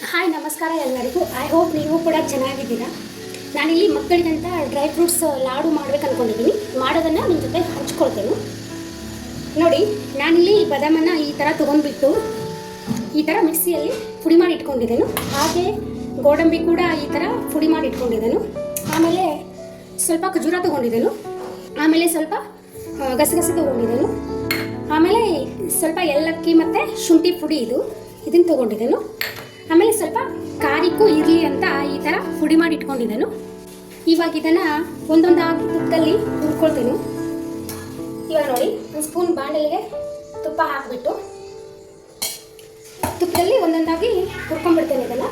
Hi ನಮಸ್ಕಾರ ಎಲ್ಲರಿಗೂ. I hope ನೀವು ಕೂಡ ಚೆನ್ನಾಗಿದ್ದೀರಾ. ನಾನಿಲ್ಲಿ ಮಕ್ಕಳಿಗಂತ ಡ್ರೈ ಫ್ರೂಟ್ಸ್ ಲಾಡು ಮಾಡ್ಬೇಕು ಅಂದ್ಕೊಂಡಿದ್ದೀನಿ. ಮಾಡೋದನ್ನು ನಿಮ್ಮ ಜೊತೆ ಹಂಚ್ಕೊಳ್ತೇನೆ. ನೋಡಿ, ನಾನಿಲ್ಲಿ ಬಾದಾಮನ್ನು ಈ ಥರ ತೊಗೊಂಡ್ಬಿಟ್ಟು ಈ ಥರ ಮಿಕ್ಸಿಯಲ್ಲಿ ಪುಡಿ ಮಾಡಿ ಇಟ್ಕೊಂಡಿದ್ದೇನೆ. ಹಾಗೆ ಗೋಡಂಬಿ ಕೂಡ ಈ ಥರ ಪುಡಿ ಮಾಡಿ ಇಟ್ಕೊಂಡಿದ್ದೇನೆ. ಆಮೇಲೆ ಸ್ವಲ್ಪ ಖಜೂರ ತೊಗೊಂಡಿದ್ದೇನೆ. ಆಮೇಲೆ ಸ್ವಲ್ಪ ಗಸಗಸೆ ತೊಗೊಂಡಿದ್ದೇನೆ. ಆಮೇಲೆ ಸ್ವಲ್ಪ ಏಲಕ್ಕಿ ಮತ್ತು ಶುಂಠಿ ಪುಡಿ ಇದನ್ನು ತೊಗೊಂಡಿದ್ದೇನೆ. ಆಮೇಲೆ ಸ್ವಲ್ಪ ಖಾರಕ್ಕೂ ಇರಲಿ ಅಂತ ಈ ಥರ ಪುಡಿ ಮಾಡಿ ಇಟ್ಕೊಂಡಿದ್ದೇನೆ. ಇವಾಗ ಇದನ್ನು ಒಂದೊಂದಾಗಿ ತುಪ್ಪದಲ್ಲಿ ಹುರ್ಕೊಳ್ತೇನೆ. ಇವಾಗ ನೋಡಿ, ಒಂದು ಸ್ಪೂನ್ ಬಾಣಲೆಗೆ ತುಪ್ಪ ಹಾಕಿಬಿಟ್ಟು ತುಪ್ಪದಲ್ಲಿ ಒಂದೊಂದಾಗಿ ಹುರ್ಕೊಂಡ್ಬಿಡ್ತೇನೆ. ಇದನ್ನು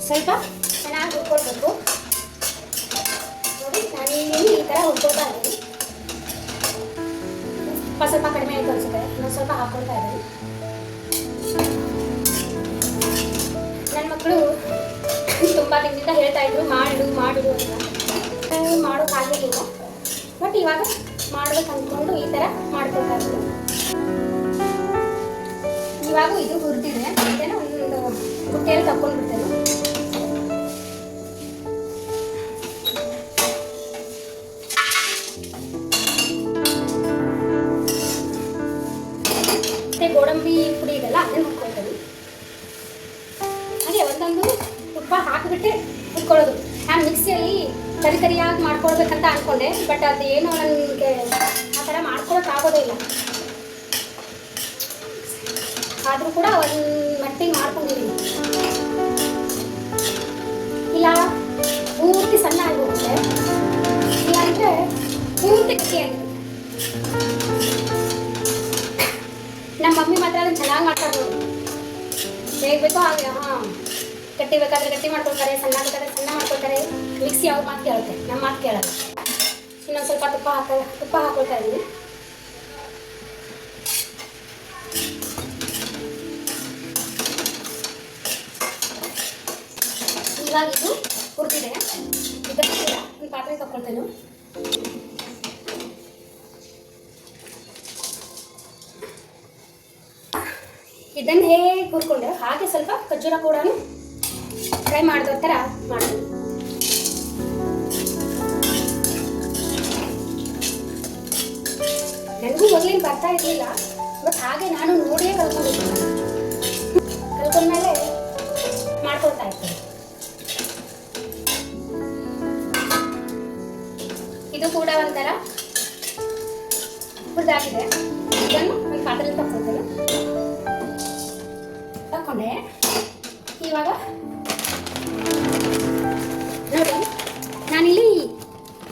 ಸ್ವಲ್ಪ ಚೆನ್ನಾಗಿ ಹುರ್ಕೊಳ್ಬೇಕು. ನೋಡಿ, ನಾನು ಈ ಥರ ಹುರ್ಕೊಳ್ತಾ ಇದ್ದೀನಿ. ಸ್ವಲ್ಪ ಕಡಿಮೆ ಆಯಿತು ಅನ್ಸುತ್ತೆ, ಇನ್ನೊಂದು ಸ್ವಲ್ಪ ಹಾಕೊಳ್ತಾ ಇದ್ದೀನಿ. ನನ್ನ ಮಕ್ಕಳು ತುಂಬ ದಿನದಿಂದ ಹೇಳ್ತಾ ಇದ್ರು ಮಾಡು ಅಂತ. ಮಾಡೋಕ್ಕಾಗಲಿಲ್ಲ, ಬಟ್ ಇವಾಗ ಮಾಡ್ಬೇಕು ಅಂದ್ಕೊಂಡು ಈ ಥರ ಮಾಡ್ಕೊಳ್ತಾ ಇದ್ರು. ಇವಾಗ ಇದು ಹುರಿದಿದೆ, ಇದನ್ನು ಒಂದು ಬುಟ್ಟೆಯಲ್ಲಿ ತಗೊಂಡ್ಬಿಡ್ತೇನೆ. ಗೋಡಂಬಿ ಪುಡಿ ಇದೆಲ್ಲ ಅದನ್ನು ಹುರ್ಕೊಳ್ತೇನೆ. ಹಾಗೆ ಒಂದೊಂದು ತುಪ್ಪ ಹಾಕಿಬಿಟ್ಟೆ ಹುರ್ಕೊಳ್ಳೋದು. ನಾನು ಮಿಕ್ಸಿಯಲ್ಲಿ ತರಿಯಾಗಿ ಮಾಡ್ಕೊಳ್ಬೇಕಂತ ಅಂದ್ಕೊಂಡೆ, ಬಟ್ ಅದು ಏನೋ ನನಗೆ ಆ ಥರ ಮಾಡ್ಕೊಳಕ್ಕಾಗೋದೇ ಇಲ್ಲ. ಆದರೂ ಕೂಡ ಒಂದು ಮಟ್ಟಿಗೆ ಮಾಡ್ಕೊಂಡಿದ್ದೀನಿ. ಇಲ್ಲ ಪೂರ್ತಿ ಸಣ್ಣ ಆಗೋಗುತ್ತೆ, ಇಲ್ಲಾಂದರೆ ಪೂರ್ತಿ ಗಟ್ಟಿಯಾಗಿದೆ. ನಮ್ಮ ಮಮ್ಮಿ ಮಾತ್ರ ಅದನ್ನು ಚೆನ್ನಾಗಿ ಮಾಡ್ತಾರೆ ನೋಡಿ. ಹೇಗೆ ಬೇಕೋ ಹಾಗೆ, ಗಟ್ಟಿ ಬೇಕಾದರೆ ಗಟ್ಟಿ ಮಾಡ್ಕೊಳ್ತಾರೆ, ಸಣ್ಣ ಬೇಕಾದರೆ ಸಣ್ಣ ಮಾಡ್ಕೊಳ್ತಾರೆ. ಮಿಕ್ಸಿ ಅವ್ರ ಮಾತು ಕೇಳುತ್ತೆ, ನಮ್ಮ ಮಾತು ಕೇಳೋದು. ಇನ್ನೊಂದು ಸ್ವಲ್ಪ ತುಪ್ಪ ಹಾಕೊಳ್ತಾ ಇದ್ದೀನಿ. ಇವಾಗ ಇದು ಹುರಿದಿದೆ, ಇದನ್ನು ಕೂಡ ಒಂದು ಪಾತ್ರೆ ತಗೊಳ್ತೇನೆ. ಇದನ್ನು ಹೇಗೆ ಹುರ್ಕೊಂಡೆ ಹಾಗೆ ಸ್ವಲ್ಪ ಖರ್ಜೂರ ಕೂಡ ಫ್ರೈ ಮಾಡಿದ ಥರ ಮಾಡ್ತೀನಿ. ನನಗೂ ಮೊದಲಿನ ಬರ್ತಾ ಇರಲಿಲ್ಲ, ಬಟ್ ಹಾಗೆ ನಾನು ನೋಡಿಯೇ ಕಲ್ತ್ಕೊಂಡಿದ್ದೀನಿ. ಕಲ್ತ್ಕೊಂಡ್ಮೇಲೆ ಮಾಡ್ಕೊಳ್ತಾ ಇರ್ತೀನಿ. ಇದು ಕೂಡ ಒಂಥರ ಹುರಿದಾಗಿದೆ. ಇದನ್ನು ಒಂದು ಪಾತ್ರೆಯಲ್ಲಿ ತಗೊಳ್ತೇನೆ. ತಗೊಂಡೆ ಇವಾಗ ನೋಡಿ, ನಾನಿಲ್ಲಿ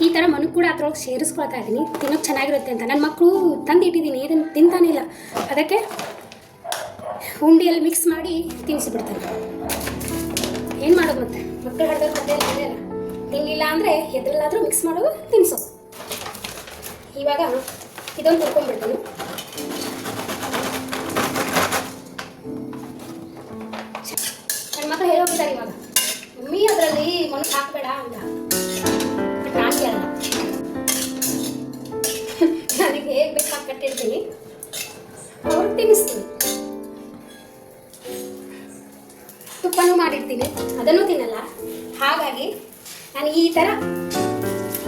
ಈ ಥರ ಮಣ್ಣು ಕೂಡ ಅದ್ರೊಳಗೆ ಸೇರಿಸ್ಕೊಳ್ತಾ ಇದ್ದೀನಿ. ತಿನ್ನೋಕೆ ಚೆನ್ನಾಗಿರುತ್ತೆ ಅಂತ. ನನ್ನ ಮಕ್ಕಳು ತಂದು ಇಟ್ಟಿದ್ದೀನಿ, ಇದನ್ನು ತಿಂತಾನಿಲ್ಲ. ಅದಕ್ಕೆ ಉಂಡಿಯಲ್ಲಿ ಮಿಕ್ಸ್ ಮಾಡಿ ತಿನ್ನಿಸಿಬಿಡ್ತಾರೆ. ಏನು ಮಾಡೋದು ಮತ್ತೆ, ಮಕ್ಕಳು ಹಿಡ್ದವ್ರು ಕಥೆ ಇಲ್ಲ. ತಿನ್ನಲಿಲ್ಲ ಅಂದರೆ ಎದ್ರಲ್ಲಾದರೂ ಮಿಕ್ಸ್ ಮಾಡೋದು, ತಿನ್ನಿಸೋದು. ಇವಾಗ ಇದೊಂದು ಹುರ್ಕೊಂಡ್ಬಿಡ್ತೀನಿ. ನನ್ನ ಮಕ್ಕಳು ಹೇಳೋಗಿದ್ದಾರೆ ಇವಾಗ, ಮಮ್ಮಿ ಅದರಲ್ಲಿ ಮಣ್ಣು ಹಾಕಬೇಡ ಅಂತ. ಬಟ್ ನಾನು ಕೇಳಲ್ಲ, ನನಗೆ ಹೇಗೆ ಬೇಕಾಗಿ ಕಟ್ಟಿರ್ತೀನಿ, ಅವ್ರಿಗೆ ತಿನ್ನಿಸ್ತೀನಿ. ತುಪ್ಪನೂ ಮಾಡಿರ್ತೀನಿ, ಅದನ್ನು ತಿನ್ನಲ್ಲ. ಹಾಗಾಗಿ ನಾನು ಈ ಥರ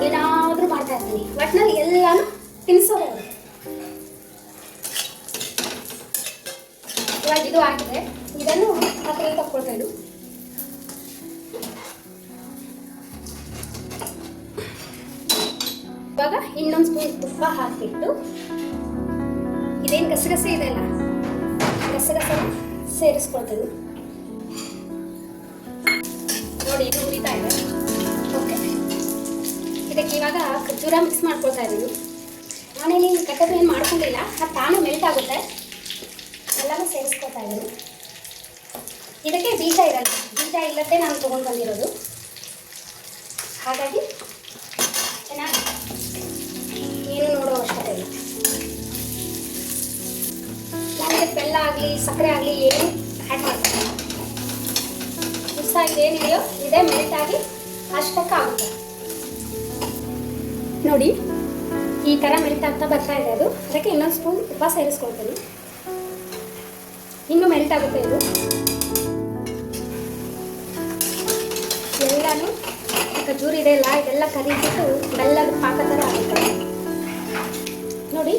ಏನಾದರೂ ಮಾಡ್ತಾ ಇರ್ತೀನಿ. ಒಟ್ಟಿನಲ್ಲಿ ಎಲ್ಲನೂ ತಿನ್ನಿಸೋದೇ ಅವರು. ಇವಾಗ ಇದು ಆಗಿದೆ, ಇದನ್ನು ಪಾತ್ರೆ ತಗೊಳ್ತಾ ಇದ್ದು ಇವಾಗ ಇನ್ನೊಂದು ಸ್ಪೂನ್ ತುಪ್ಪ ಹಾಕಿಬಿಟ್ಟು ಇದೇನು ಗಸಗಸೆ ಇದೆಯಲ್ಲ, ಗಸಗಸೆ ಸೇರಿಸ್ಕೊಳ್ತೇನೆ. ನೋಡಿ, ಇದು ಉರಿತಾ ಇದೆ. ಓಕೆ, ಇದಕ್ಕೆ ಇವಾಗ ಖರ್ಜೂರ ಮಿಕ್ಸ್ ಮಾಡ್ಕೊಳ್ತಾ ಇದ್ದೀನಿ. ನಾನೇನು ಕಟ್ಟೋದು ಏನು ಮಾಡ್ಕೊಂಡಿಲ್ಲ, ಅದು ತಾನೇ ಮೆಲ್ಟ್ ಆಗುತ್ತೆ. ಎಲ್ಲನೂ ಸೇರಿಸ್ಕೊಳ್ತಾ ಇದ್ದೀನಿ. ಇದಕ್ಕೆ ಬೀಜ ಇರಲ್ಲ, ಬೀಜ ಇಲ್ಲದೆ ನಾನು ತೊಗೊಂಡು ಬಂದಿರೋದು. ಹಾಗಾಗಿ ಚೆನ್ನಾಗಿ ಏನು ನೋಡೋ ಅವಶ್ಯಕತೆ ಇಲ್ಲ. ನಾನು ಇದಕ್ಕೆ ಬೆಲ್ಲ ಆಗಲಿ ಸಕ್ಕರೆ ಆಗಲಿ ಏನು ಆ್ಯಡ್ ಮಾಡ್ತೀನಿ. ಉತ್ಸಾಹ ಏನಿದೆಯೋ ಇದೇ ಮೆಲ್ಟ್ ಆಗಿ ಅಷ್ಟಕ್ಕೆ ಆಗುತ್ತೆ. ನೋಡಿ, ಈ ಥರ ಮೆಲ್ಟ್ ಆಗ್ತಾ ಬರ್ತಾ ಇದೆ ಅದು. ಅದಕ್ಕೆ ಇನ್ನೊಂದು ಸ್ಪೂನ್ ತುಪ್ಪ ಸೇರಿಸ್ಕೊಳ್ತೀನಿ. ಇನ್ನೂ ಮೆಲ್ಟ್ ಆಗುತ್ತೆ ಇದು. ಎಲ್ಲನೂ ಖಜೂರಿ ಇದೆ ಅಲ್ಲ, ಇದೆಲ್ಲ ಕರಿಬಿಟ್ಟು ಬೆಲ್ಲದ ಪಾಕ ಥರ ಆಗುತ್ತೆ ನೋಡಿ.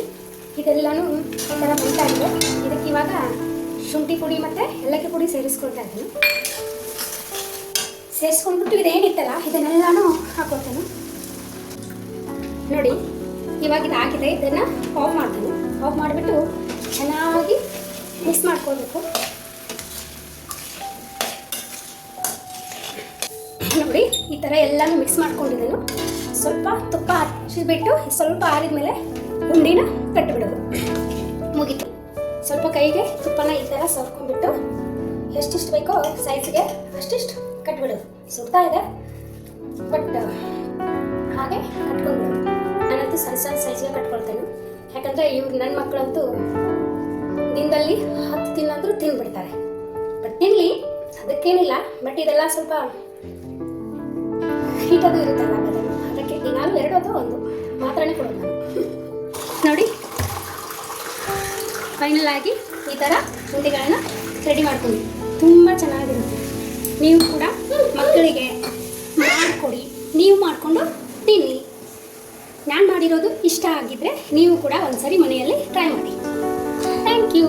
ಇದೆಲ್ಲನೂ ಈ ಥರ ಮೆಲ್ಟಾಗಿದೆ. ಇದಕ್ಕೆ ಇವಾಗ ಶುಂಠಿ ಪುಡಿ ಮತ್ತು ಏಲಕ್ಕಿ ಪುಡಿ ಸೇರಿಸ್ಕೊಳ್ತಾ ಇದ್ದೀನಿ. ಸೇರಿಸ್ಕೊಂಡ್ಬಿಟ್ಟು ಇದೇನಿತ್ತಲ್ಲ ಇದನ್ನೆಲ್ಲನೂ ಹಾಕೋತೀನಿ ನೋಡಿ. ಇವಾಗ ಇದಾಗಿದೆ, ಇದನ್ನು ಆಫ್ ಮಾಡ್ತೀನಿ. ಆಫ್ ಮಾಡಿಬಿಟ್ಟು ಚೆನ್ನಾಗಿ ಮಿಕ್ಸ್ ಮಾಡ್ಕೊಳ್ಬೇಕು ನೋಡಿ. ಈ ಥರ ಎಲ್ಲನೂ ಮಿಕ್ಸ್ ಮಾಡ್ಕೊಂಡಿದ್ದೇನು. ಸ್ವಲ್ಪ ತುಪ್ಪ ಹಚ್ಚಿಬಿಟ್ಟು ಸ್ವಲ್ಪ ಆರಿದ ಮೇಲೆ ಉಂಡಿನ ಕಟ್ಟಿಬಿಡೋದು, ಮುಗೀತು. ಸ್ವಲ್ಪ ಕೈಗೆ ತುಪ್ಪನ ಈ ಥರ ಸವರ್ಕೊಂಡ್ಬಿಟ್ಟು ಎಷ್ಟಿಷ್ಟು ಬೇಕೋ ಸೈಜ್ಗೆ ಅಷ್ಟಿಷ್ಟು ಕಟ್ಬಿಡೋದು. ಸುಡ್ತಾ ಇದೆ ಬಟ್ ಹಾಗೆ ಕಟ್ಕೊಂಡ್ಬಿಡೋದು. ನಾನಂತೂ ಸಣ್ಣ ಸಣ್ಣ ಸೈಜ್ಗೆ ಕಟ್ಕೊಳ್ತೇನೆ, ಯಾಕಂದರೆ ಇವ್ರು ನನ್ನ ಮಕ್ಕಳಂತೂ ದಿನದಲ್ಲಿ 10 ತಿನ್ನಂದ್ರೂ ತಿಂದ್ಬಿಡ್ತಾರೆ. ಬಟ್ ತಿನ್ನಲಿ, ಅದಕ್ಕೇನಿಲ್ಲ. ಬಟ್ ಇದೆಲ್ಲ ಸ್ವಲ್ಪ ಹೀಟದು ಇರುತ್ತಲ್ಲ ಬದಲು, ಅದಕ್ಕೆ ನಾನು 2 ಅಥವಾ 1 ಮಾತ್ರನೇ ಕೊಡೋದು ನಾನು ನೋಡಿ. ಫೈನಲ್ ಆಗಿ ಈ ಥರ ಉಂಡೆಗಳನ್ನು ರೆಡಿ ಮಾಡ್ಕೊಂಡು ತುಂಬ ಚೆನ್ನಾಗಿರುತ್ತೆ. ನೀವು ಕೂಡ ಮಕ್ಕಳಿಗೆ ಮಾಡಿಕೊಡಿ, ನೀವು ಮಾಡಿಕೊಂಡು ತಿನ್ನಿ. ನಾನು ಮಾಡಿರೋದು ಇಷ್ಟ ಆಗಿದ್ದರೆ ನೀವು ಕೂಡ ಒಂದ್ಸರಿ ಮನೆಯಲ್ಲಿ ಟ್ರೈ ಮಾಡಿ. Thank you.